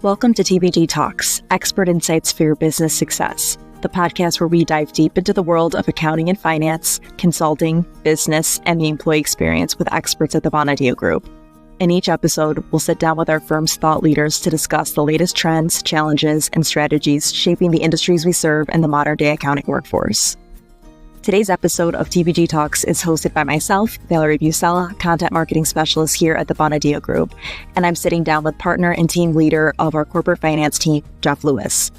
Welcome to TBG Talks, Expert Insights for Your Business Success, the podcast where we dive deep into the world of accounting and finance, consulting, business, and the employee experience with experts at the Bonadeo Group. In each episode, we'll sit down with our firm's thought leaders to discuss the latest trends, challenges, and strategies shaping the industries we serve and the modern-day accounting workforce. Today's episode of TBG Talks is hosted by myself, Valerie Busella, Content Marketing Specialist here at the Bonadeo Group, and I'm sitting down with partner and team leader of our corporate finance team, Jeff Lewis.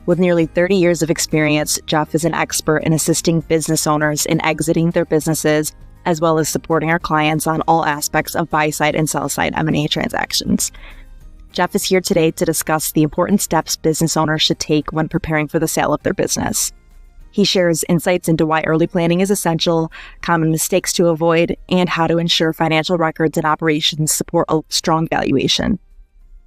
With nearly 30 years of experience, Jeff is an expert in assisting business owners in exiting their businesses, as well as supporting our clients on all aspects of buy-side and sell-side M&A transactions. Jeff is here today to discuss the important steps business owners should take when preparing for the sale of their business. He shares insights into why early planning is essential, common mistakes to avoid, and how to ensure financial records and operations support a strong valuation.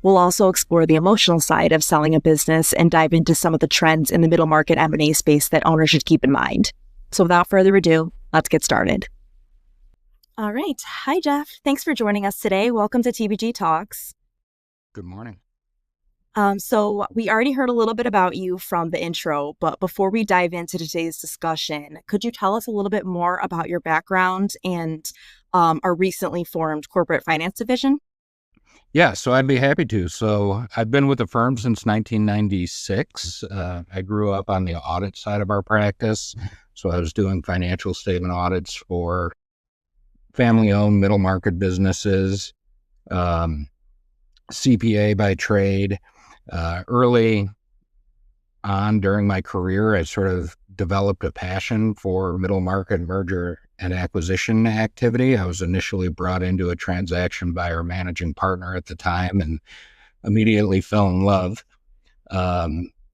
We'll also explore the emotional side of selling a business and dive into some of the trends in the middle market M&A space that owners should keep in mind. So without further ado, let's get started. All right. Hi, Jeff. Thanks for joining us today. Welcome to TBG Talks. Good morning. So we already heard a little bit about you from the intro, but before we dive into today's discussion, could you tell us a little bit more about your background and our recently formed corporate finance division? Yeah, so I'd be happy to. So I've been with the firm since 1996. I grew up on the audit side of our practice. So I was doing financial statement audits for family-owned middle market businesses, CPA by trade. Early on during my career, I sort of developed a passion for middle market merger and acquisition activity. I was initially brought into a transaction by our managing partner at the time and immediately fell in love.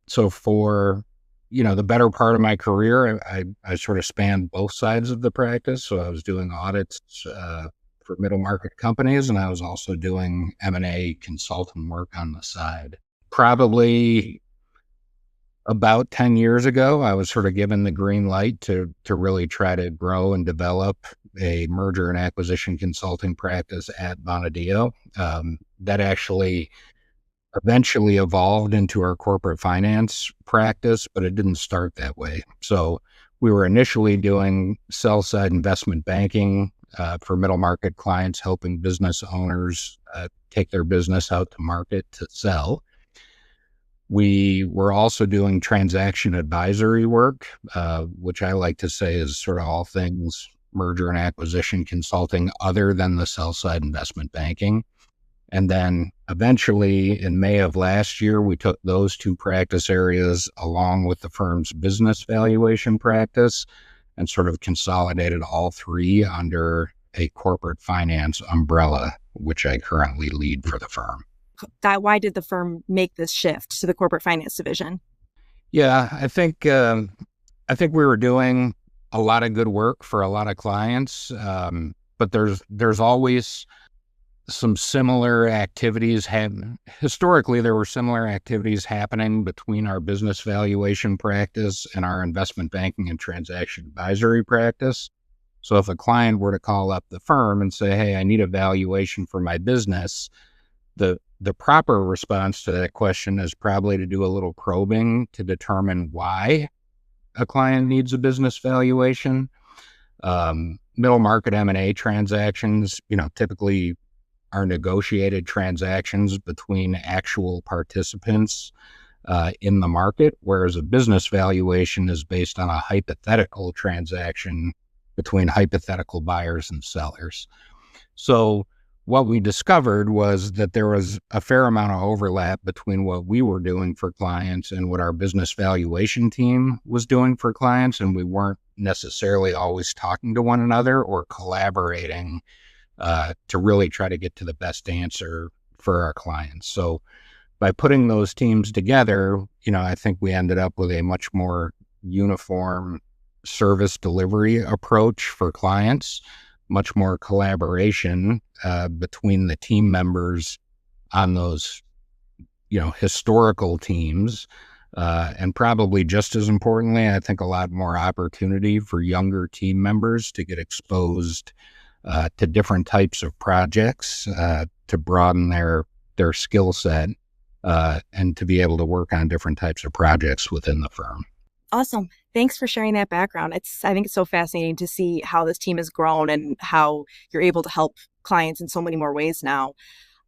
So for, the better part of my career, I sort of spanned both sides of the practice. So I was doing audits for middle market companies, and I was also doing M&A consultant work on the side. Probably about 10 years ago, I was sort of given the green light to really try to grow and develop a merger and acquisition consulting practice at Bonadeo. That actually eventually evolved into our corporate finance practice, but it didn't start that way. So we were initially doing sell-side investment banking for middle market clients, helping business owners take their business out to market to sell. We were also doing transaction advisory work, which I like to say is sort of all things merger and acquisition consulting other than the sell-side investment banking. And then eventually in May of last year, we took those two practice areas along with the firm's business valuation practice and sort of consolidated all three under a corporate finance umbrella, which I currently lead for the firm. Why did the firm make this shift to the corporate finance division? Yeah, I think we were doing a lot of good work for a lot of clients, but there's always some similar activities. Historically, there were similar activities happening between our business valuation practice and our investment banking and transaction advisory practice. So if a client were to call up the firm and say, "Hey, I need a valuation for my business," the proper response to that question is probably to do a little probing to determine why a client needs a business valuation. Middle market M&A transactions, typically are negotiated transactions between actual participants in the market, whereas a business valuation is based on a hypothetical transaction between hypothetical buyers and sellers. So what we discovered was that there was a fair amount of overlap between what we were doing for clients and what our business valuation team was doing for clients, and we weren't necessarily always talking to one another or collaborating to really try to get to the best answer for our clients. So by putting those teams together, I think we ended up with a much more uniform service delivery approach for clients, much more collaboration between the team members on those, historical teams. And probably just as importantly, I think a lot more opportunity for younger team members to get exposed to different types of projects to broaden their skill set and to be able to work on different types of projects within the firm. Awesome. Thanks for sharing that background. I think it's so fascinating to see how this team has grown and how you're able to help clients in so many more ways now.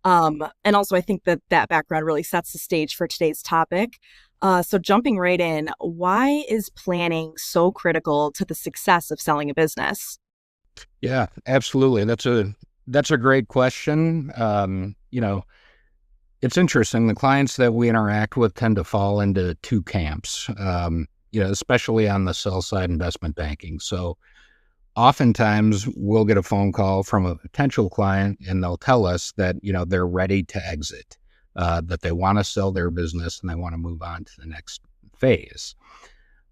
And also, I think that background really sets the stage for today's topic. So jumping right in, why is planning so critical to the success of selling a business? Yeah, absolutely. That's a great question. It's interesting. The clients that we interact with tend to fall into two camps. Especially on the sell side investment banking. So oftentimes we'll get a phone call from a potential client and they'll tell us that, they're ready to exit, that they want to sell their business and they want to move on to the next phase.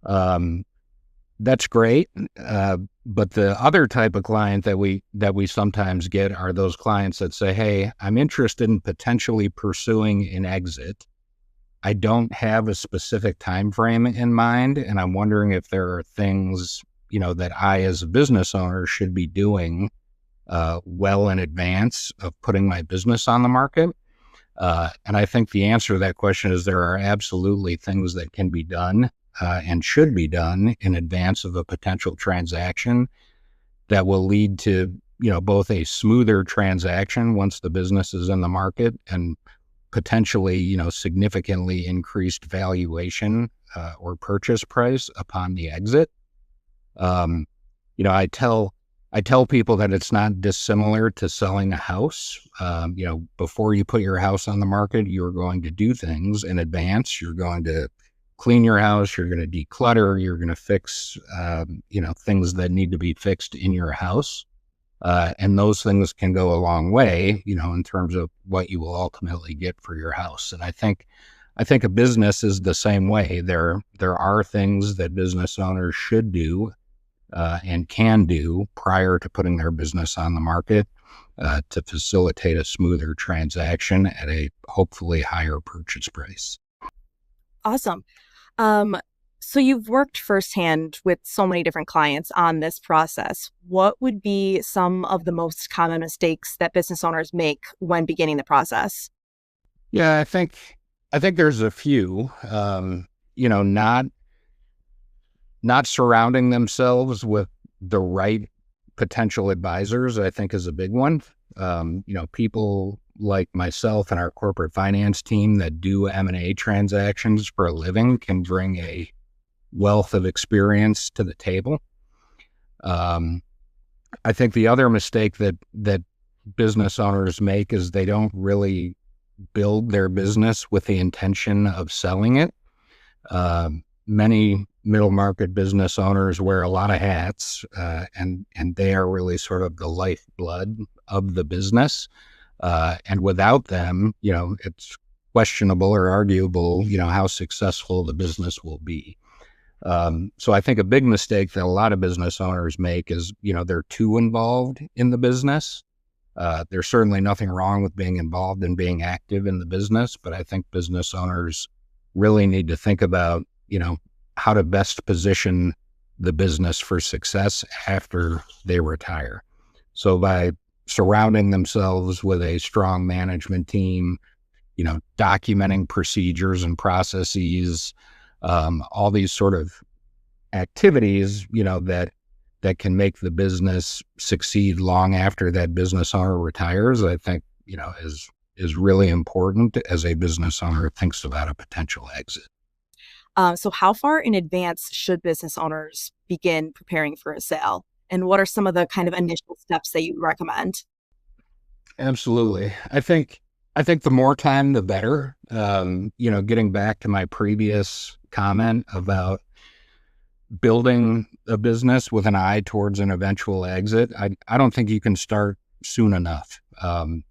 That's great. But the other type of client that we sometimes get are those clients that say, hey, I'm interested in potentially pursuing an exit. I don't have a specific time frame in mind, and I'm wondering if there are things, that I as a business owner should be doing well in advance of putting my business on the market. And I think the answer to that question is there are absolutely things that can be done and should be done in advance of a potential transaction that will lead to, both a smoother transaction once the business is in the market and potentially, significantly increased valuation or purchase price upon the exit. I tell people that it's not dissimilar to selling a house. Before you put your house on the market, you're going to do things in advance. You're going to clean your house. You're going to declutter. You're going to fix, things that need to be fixed in your house. And those things can go a long way, in terms of what you will ultimately get for your house. And I think a business is the same way. There are things that business owners should do and can do prior to putting their business on the market to facilitate a smoother transaction at a hopefully higher purchase price. Awesome. So you've worked firsthand with so many different clients on this process. What would be some of the most common mistakes that business owners make when beginning the process? Yeah, I think there's a few. Not surrounding themselves with the right potential advisors, I think, is a big one. People like myself and our corporate finance team that do M&A transactions for a living can bring a wealth of experience to the table. I think the other mistake that business owners make is they don't really build their business with the intention of selling it. Many middle market business owners wear a lot of hats, and they are really sort of the lifeblood of the business. And without them, it's questionable or arguable, how successful the business will be. So I think a big mistake that a lot of business owners make is, they're too involved in the business. There's certainly nothing wrong with being involved and being active in the business, but I think business owners really need to think about, how to best position the business for success after they retire. So by surrounding themselves with a strong management team, documenting procedures and processes, all these sort of activities, that can make the business succeed long after that business owner retires, I think, is really important as a business owner thinks about a potential exit. So how far in advance should business owners begin preparing for a sale? And what are some of the kind of initial steps that you recommend? Absolutely. I think the more time, the better. Getting back to my previous comment about building a business with an eye towards an eventual exit, I don't think you can start soon enough.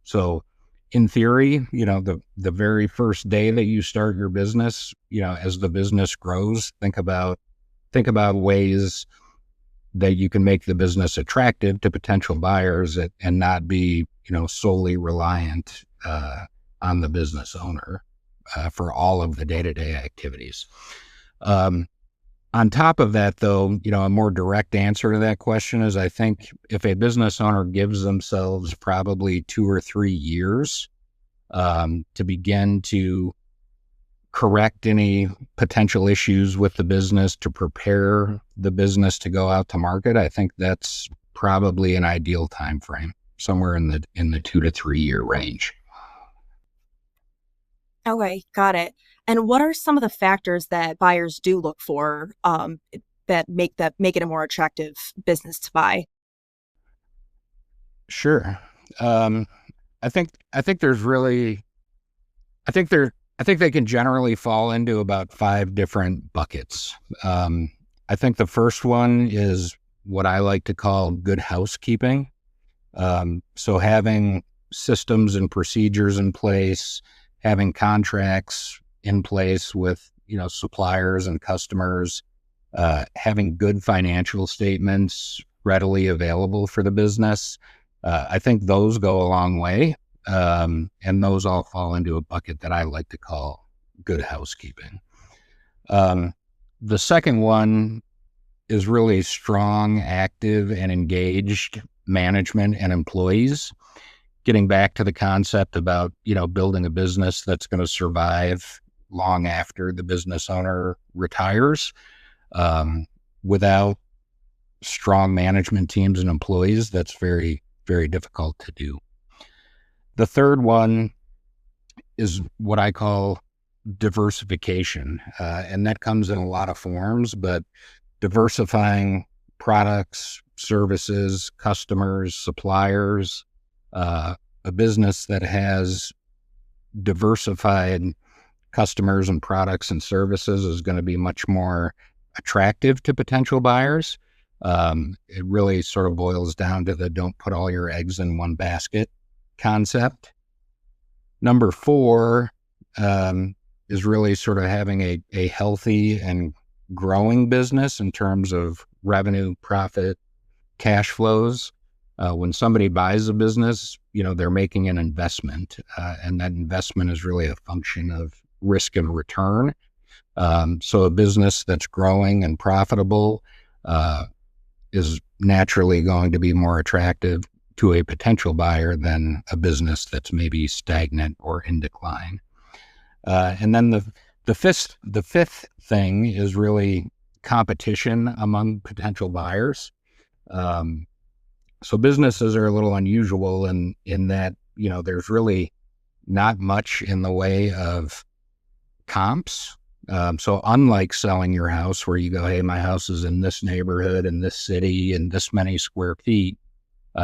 So in theory, the very first day that you start your business, as the business grows, think about ways that you can make the business attractive to potential buyers and not be, solely reliant on the business owner for all of the day-to-day activities. On top of that, though, a more direct answer to that question is I think if a business owner gives themselves probably 2 or 3 years to begin to correct any potential issues with the business, to prepare the business to go out to market, I think that's probably an ideal time frame, somewhere in the 2 to 3 year range. Okay, got it. And what are some of the factors that buyers do look for that make it a more attractive business to buy? Sure. Um, I think there's really I think there I think they can generally fall into about five different buckets. Um, I think the first one is what I like to call good housekeeping. So having systems and procedures in place, having contracts in place with suppliers and customers, having good financial statements readily available for the business. I think those go a long way, and those all fall into a bucket that I like to call good housekeeping. Um, the second one is really strong, active, and engaged management and employees. Getting back to the concept about, building a business that's going to survive long after the business owner retires. Um, Without strong management teams and employees, that's very, very difficult to do. The third one is what I call diversification. And that comes in a lot of forms, but diversifying products, services, customers, suppliers, a business that has diversified customers and products and services is going to be much more attractive to potential buyers. It really sort of boils down to the don't put all your eggs in one basket concept. Number four is really sort of having a healthy and growing business in terms of revenue, profit, cash flows. When somebody buys a business, they're making an investment, and that investment is really a function of risk and return. So a business that's growing and profitable is naturally going to be more attractive to a potential buyer than a business that's maybe stagnant or in decline. And then the fifth thing is really competition among potential buyers. So businesses are a little unusual in that, there's really not much in the way of comps. So unlike selling your house where you go, hey, my house is in this neighborhood, in this city, in this many square feet,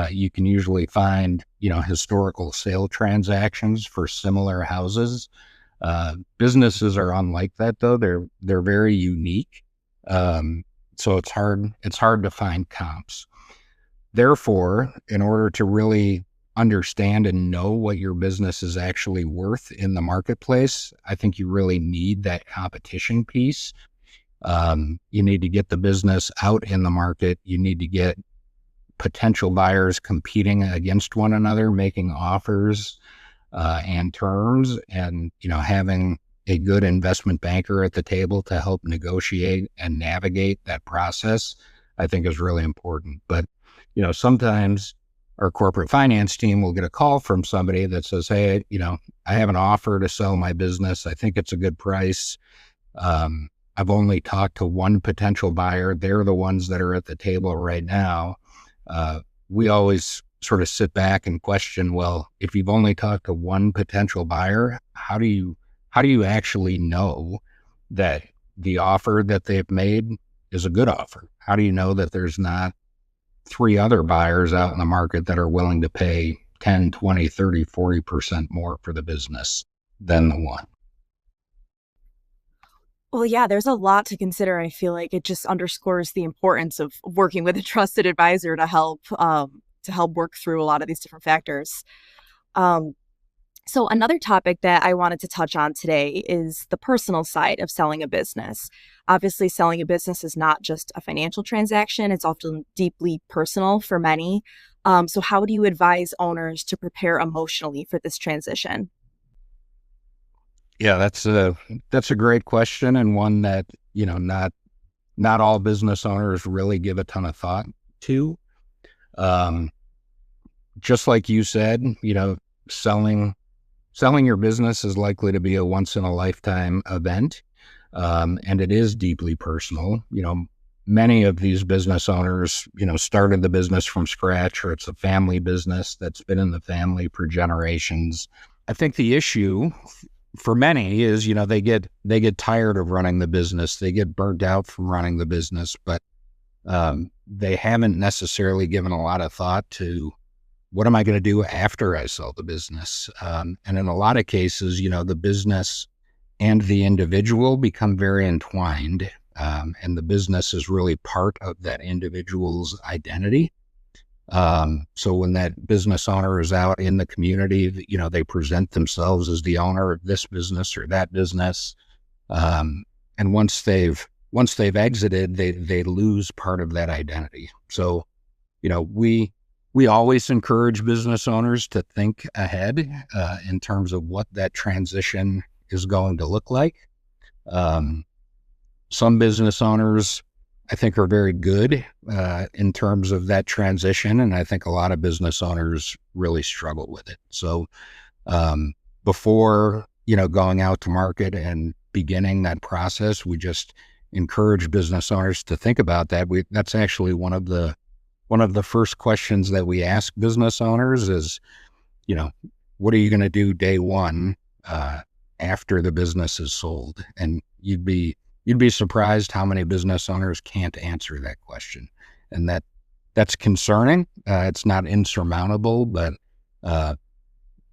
you can usually find, historical sale transactions for similar houses. Businesses are unlike that, though. They're very unique. So it's hard to find comps. Therefore, in order to really understand and know what your business is actually worth in the marketplace, I think you really need that competition piece. You need to get the business out in the market. You need to get potential buyers competing against one another, making offers and terms, and having a good investment banker at the table to help negotiate and navigate that process, I think is really important. But sometimes our corporate finance team will get a call from somebody that says, hey, I have an offer to sell my business. I think it's a good price. I've only talked to one potential buyer. They're the ones that are at the table right now. We always sort of sit back and question, well, if you've only talked to one potential buyer, how do you actually know that the offer that they've made is a good offer? How do you know that there's not three other buyers out in the market that are willing to pay 10, 20, 30, 40% more for the business than the one? Well, yeah, there's a lot to consider. I feel like it just underscores the importance of working with a trusted advisor to help work through a lot of these different factors. Um, so another topic that I wanted to touch on today is the personal side of selling a business. Obviously, selling a business is not just a financial transaction; it's often deeply personal for many. So, how do you advise owners to prepare emotionally for this transition? Yeah, that's a great question, and one that not all business owners really give a ton of thought to. Um, just like you said, selling selling your business is likely to be a once in a lifetime event. And it is deeply personal. Many of these business owners, started the business from scratch, or it's a family business that's been in the family for generations. I think the issue for many is, they get tired of running the business. They get burnt out from running the business, but they haven't necessarily given a lot of thought to what am I going to do after I sell the business? And in a lot of cases, the business and the individual become very entwined, and the business is really part of that individual's identity. So when that business owner is out in the community, they present themselves as the owner of this business or that business. And once they've exited, they lose part of that identity. So, we always encourage business owners to think ahead in terms of what that transition is going to look like. Some business owners, I think, are very good in terms of that transition, and I think a lot of business owners really struggle with it. So before going out to market and beginning that process, we just encourage business owners to think about that. That's actually one of the first questions that we ask business owners is, what are you going to do day one after the business is sold? And you'd be surprised how many business owners can't answer that question. And that's concerning. It's not insurmountable, but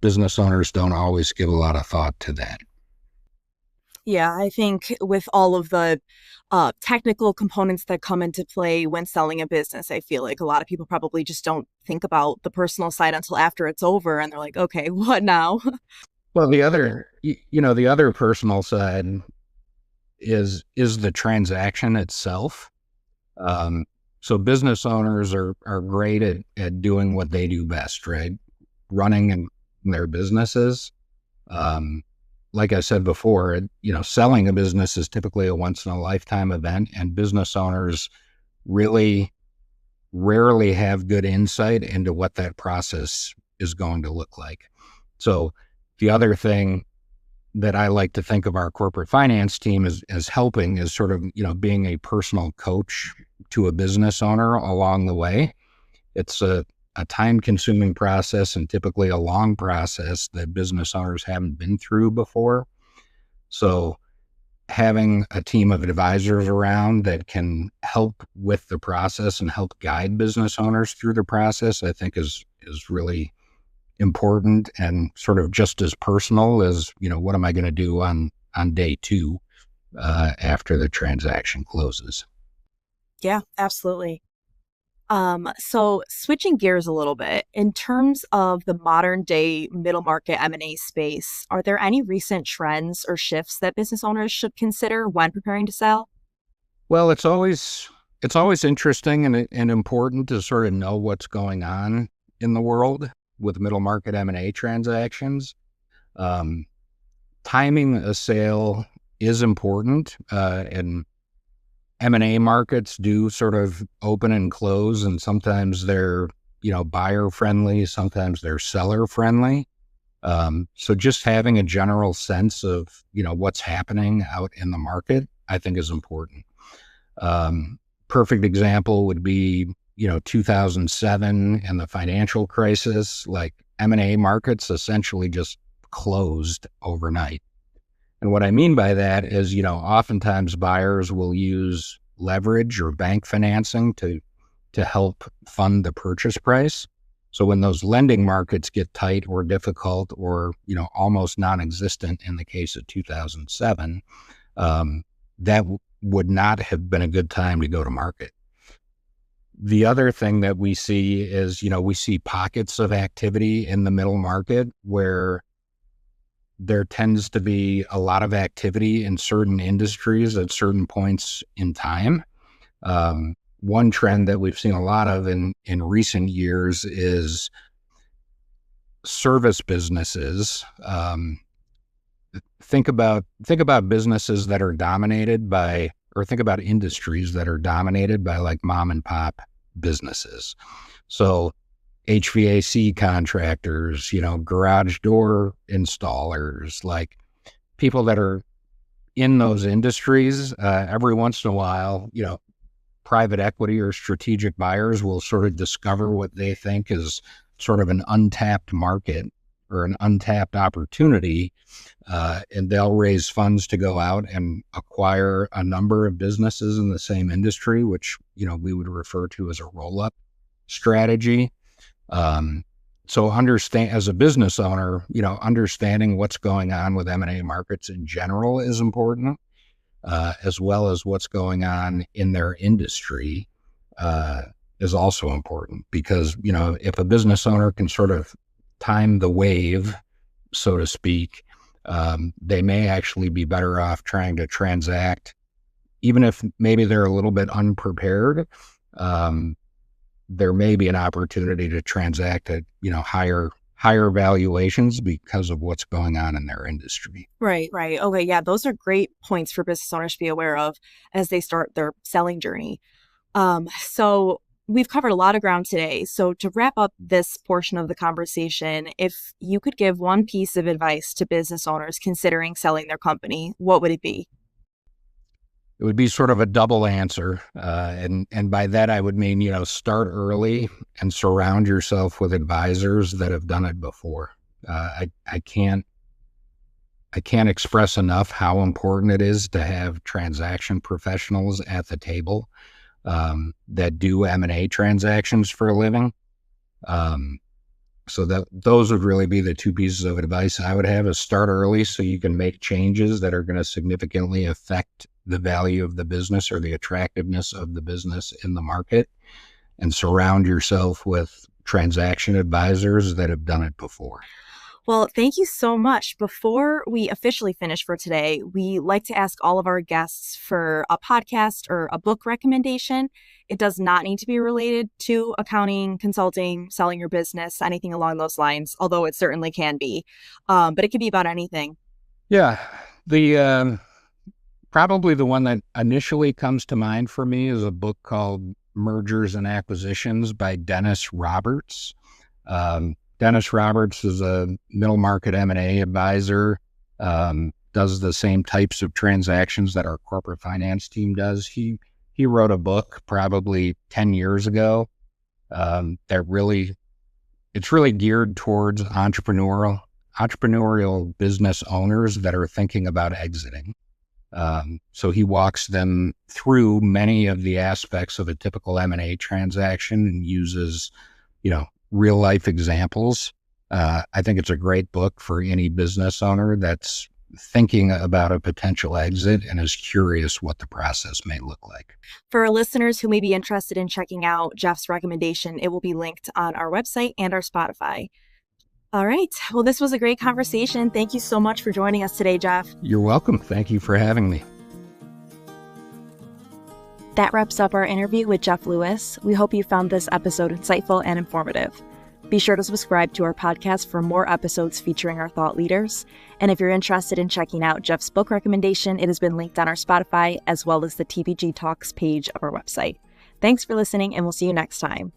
business owners don't always give a lot of thought to that. Yeah, I think with all of the technical components that come into play when selling a business, I feel like a lot of people probably just don't think about the personal side until after it's over, and they're like, okay, what now? Well, the other personal side is the transaction itself. So business owners are great at doing what they do best, right? Running their businesses. Like I said before, selling a business is typically a once in a lifetime event, and business owners really rarely have good insight into what that process is going to look like. So the other thing that I like to think of our corporate finance team as helping is sort of, being a personal coach to a business owner along the way. It's a time-consuming process and typically a long process that business owners haven't been through before. So having a team of advisors around that can help with the process and help guide business owners through the process, I think is really important and sort of just as personal as, what am I going to do on day two after the transaction closes? Yeah, absolutely. So switching gears a little bit, in terms of the modern day middle market M&A space, are there any recent trends or shifts that business owners should consider when preparing to sell? Well, it's always interesting and important to sort of know what's going on in the world with middle market M&A transactions. Timing a sale is important, and M&A markets do sort of open and close, and sometimes they're, buyer friendly, sometimes they're seller friendly. So just having a general sense of, what's happening out in the market, I think is important. Perfect example would be, 2007 and the financial crisis. Like, M&A markets essentially just closed overnight. And what I mean by that is, oftentimes buyers will use leverage or bank financing to help fund the purchase price. So when those lending markets get tight or difficult or, almost non-existent in the case of 2007, that would not have been a good time to go to market. The other thing that we see is, we see pockets of activity in the middle market where there tends to be a lot of activity in certain industries at certain points in time. One trend that we've seen a lot of in recent years is service businesses. Think about businesses that are dominated by, or think about industries that are dominated by like mom and pop businesses. So HVAC contractors, garage door installers, like people that are in those industries. Every once in a while, private equity or strategic buyers will sort of discover what they think is sort of an untapped market or an untapped opportunity, and they'll raise funds to go out and acquire a number of businesses in the same industry, which, we would refer to as a roll-up strategy. So understand, as a business owner, understanding what's going on with M&A markets in general is important, as well as what's going on in their industry is also important, because, if a business owner can sort of time the wave, so to speak, they may actually be better off trying to transact, even if maybe they're a little bit unprepared. There may be an opportunity to transact at, higher valuations because of what's going on in their industry. Right. Okay, yeah, those are great points for business owners to be aware of as they start their selling journey. So we've covered a lot of ground today. So to wrap up this portion of the conversation, if you could give one piece of advice to business owners considering selling their company, what would it be? It would be sort of a double answer. And by that, I would mean, start early and surround yourself with advisors that have done it before. I can't express enough how important it is to have transaction professionals at the table that do M&A transactions for a living. So those would really be the two pieces of advice I would have: is start early so you can make changes that are going to significantly affect the value of the business or the attractiveness of the business in the market, and surround yourself with transaction advisors that have done it before. Well, thank you so much. Before we officially finish for today, we like to ask all of our guests for a podcast or a book recommendation. It does not need to be related to accounting, consulting, selling your business, anything along those lines, although it certainly can be. But it could be about anything. Yeah. Probably the one that initially comes to mind for me is a book called Mergers and Acquisitions by Dennis Roberts. Dennis Roberts is a middle market M&A advisor, does the same types of transactions that our corporate finance team does. He wrote a book probably 10 years ago it's really geared towards entrepreneurial business owners that are thinking about exiting. So he walks them through many of the aspects of a typical M&A transaction and uses, real life examples. I think it's a great book for any business owner that's thinking about a potential exit and is curious what the process may look like. For our listeners who may be interested in checking out Jeff's recommendation, it will be linked on our website and our Spotify. All right. Well, this was a great conversation. Thank you so much for joining us today, Jeff. You're welcome. Thank you for having me. That wraps up our interview with Jeff Lewis. We hope you found this episode insightful and informative. Be sure to subscribe to our podcast for more episodes featuring our thought leaders. And if you're interested in checking out Jeff's book recommendation, it has been linked on our Spotify as well as the TBG Talks page of our website. Thanks for listening, and we'll see you next time.